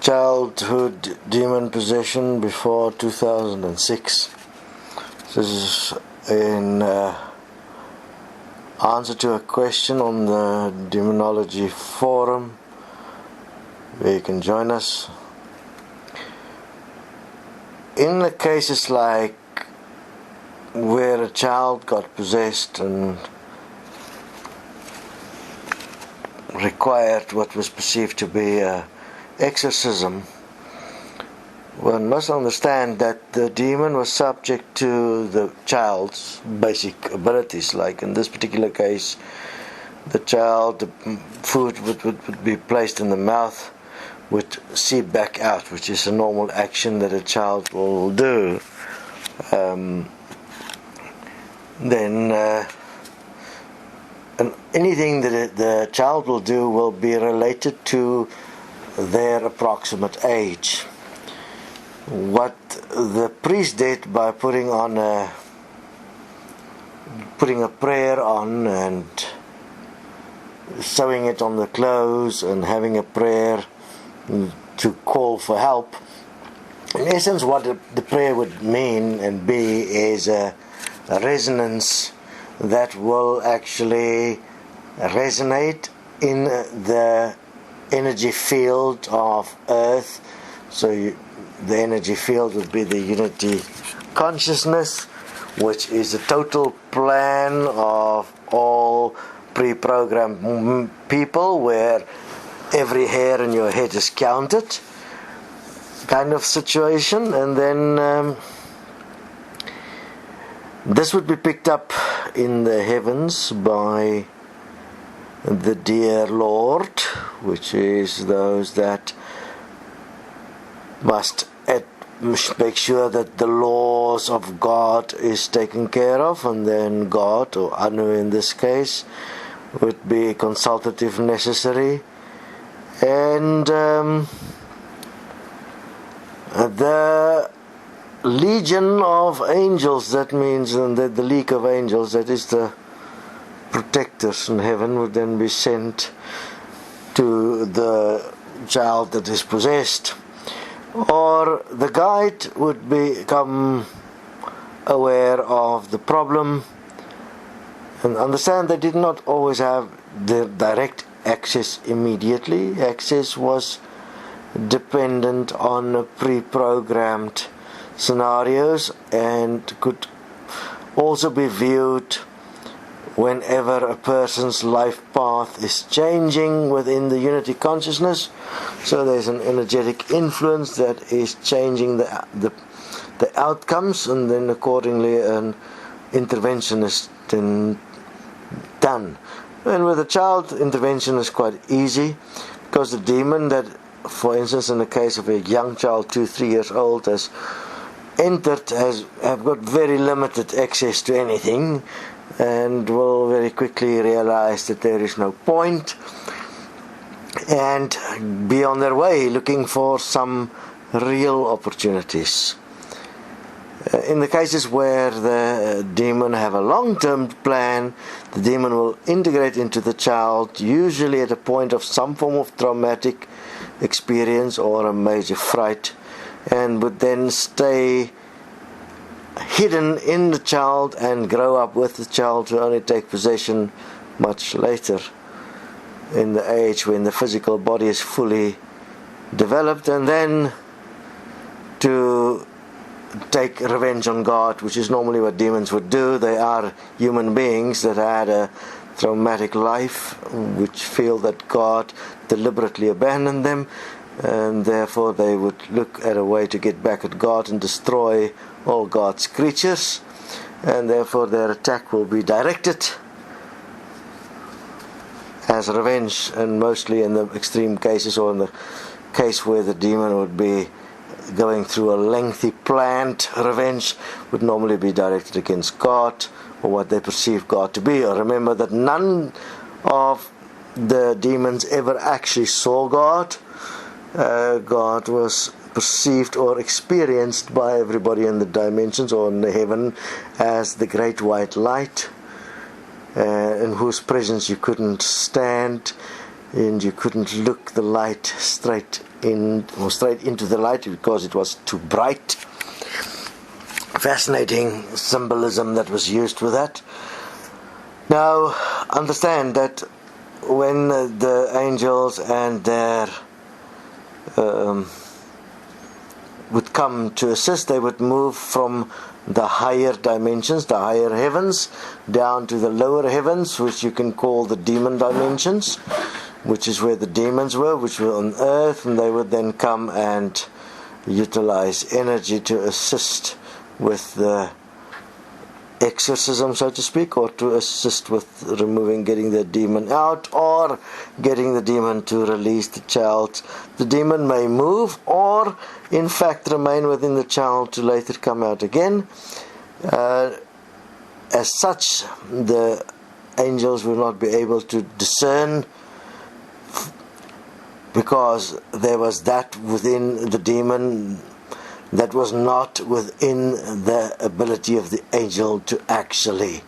childhood demon possession before 2006. This is in answer to a question on the Demonology Forum, where you can join us. In the cases like where a child got possessed and required what was perceived to be an exorcism, one must understand that the demon was subject to the child's basic abilities. Like in this particular case, the child, the food would be placed in the mouth, would seep back out, which is a normal action that a child will do. And anything that the child will do will be related to their approximate age. What the priest did by putting a prayer on and sewing it on the clothes and having a prayer to call for help, in essence what the prayer would mean and be is a resonance that will actually resonate in the energy field of Earth. So the energy field would be the unity consciousness, which is a total plan of all pre-programmed people, where every hair in your head is counted, kind of situation. And then this would be picked up in the heavens by the dear Lord, which is those that must make sure that the laws of God is taken care of, and then God, or Anu in this case, would be consulted if necessary. And the legion of angels, that means the league of angels, that is the protectors in heaven, would then be sent to the child that is possessed. Or the guide would become aware of the problem and understand they did not always have the direct access immediately. Access was dependent on pre-programmed scenarios and could also be viewed whenever a person's life path is changing within the unity consciousness. So there's an energetic influence that is changing the outcomes, and then accordingly an intervention is then done. And with a child, intervention is quite easy, because the demon that, for instance, in the case of a young child, 2-3 years old, has entered, have got very limited access to anything, and will very quickly realize that there is no point and be on their way looking for some real opportunities. In the cases where the demon have a long-term plan, the demon will integrate into the child, usually at a point of some form of traumatic experience or a major fright, and would then stay hidden in the child and grow up with the child, to only take possession much later in the age when the physical body is fully developed, and then to take revenge on God, which is normally what demons would do. They are human beings that had a traumatic life, which feel that God deliberately abandoned them, and therefore they would look at a way to get back at God and destroy all God's creatures, and therefore their attack will be directed as revenge, and mostly in the extreme cases, or in the case where the demon would be going through a lengthy planned revenge, would normally be directed against God or what they perceive God to be. Or remember that none of the demons ever actually saw God. God was perceived or experienced by everybody in the dimensions or in the heaven as the great white light, in whose presence you couldn't stand. and you couldn't look the light straight into the light because it was too bright. Fascinating symbolism that was used with that. Now, understand that when the angels and their would come to assist, they would move from the higher dimensions, the higher heavens, down to the lower heavens, which you can call the demon dimensions, which is where the demons were, which were on earth, and they would then come and utilize energy to assist with the exorcism, so to speak, or to assist with getting the demon out, or getting the demon to release the child. The demon may move, or in fact remain within the child to later come out again. As such, the angels will not be able to discern, because there was that within the demon that was not within the ability of the angel to actually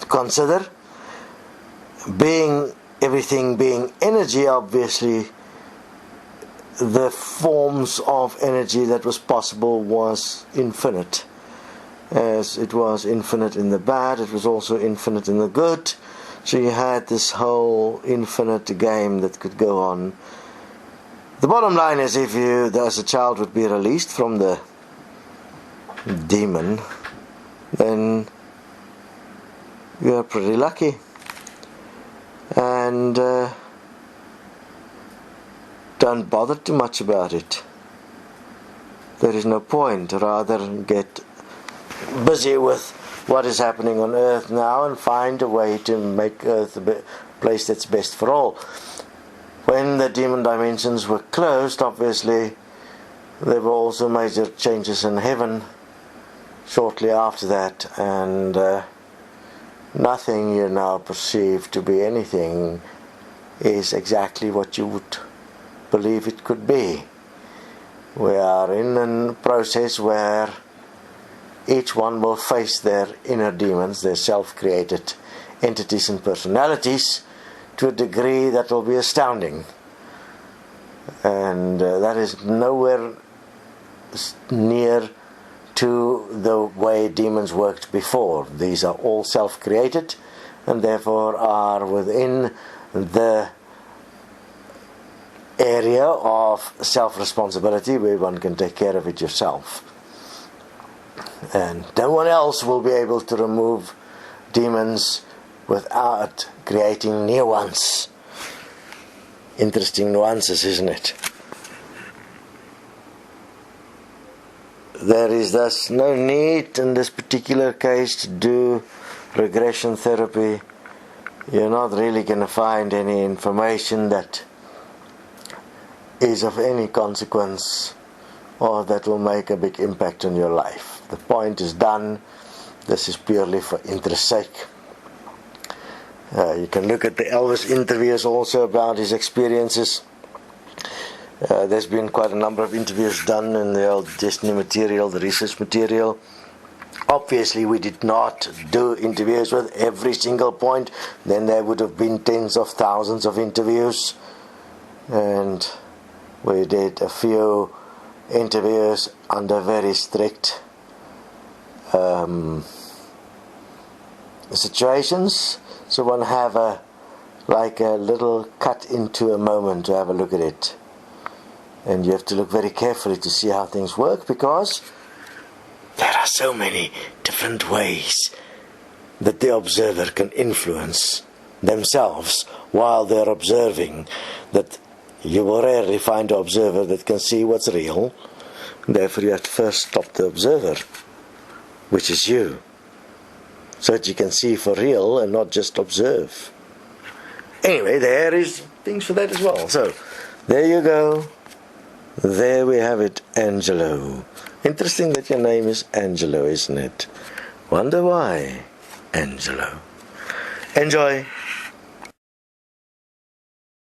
consider. Everything being energy, obviously, the forms of energy that was possible was infinite. As it was infinite in the bad, it was also infinite in the good. So you had this whole infinite game that could go on. The bottom line is, if you, as a child, would be released from the demon, then you are pretty lucky. And don't bother too much about it. There is no point. Rather get busy with what is happening on earth now and find a way to make earth a place that's best for all. When the demon dimensions were closed, obviously, there were also major changes in heaven shortly after that, and nothing you now perceive to be anything is exactly what you would believe it could be. We are in a process where each one will face their inner demons, their self-created entities and personalities, to a degree that will be astounding. And that is nowhere near to the way demons worked before. These are all self-created, and therefore are within the area of self-responsibility, where one can take care of it yourself. And no one else will be able to remove demons without creating new ones. Interesting nuances, isn't it? There is thus no need in this particular case to do regression therapy. You're not really going to find any information that is of any consequence or that will make a big impact on your life. The point is done. This is purely for interest's sake. You can look at the Elvis interviews also about his experiences. There's been quite a number of interviews done in the old Desteni material, the research material. Obviously, we did not do interviews with every single point. Then there would have been tens of thousands of interviews. And we did a few interviews under very strict situations. So one have a little cut into a moment to have a look at it. And you have to look very carefully to see how things work, because there are so many different ways that the observer can influence themselves while they're observing, that you will rarely find an observer that can see what's real. Therefore you have to first stop the observer, which is you, so that you can see for real and not just observe. Anyway, there is things for that as well. So, there you go. There we have it, Angelo. Interesting that your name is Angelo, isn't it? Wonder why, Angelo. Enjoy.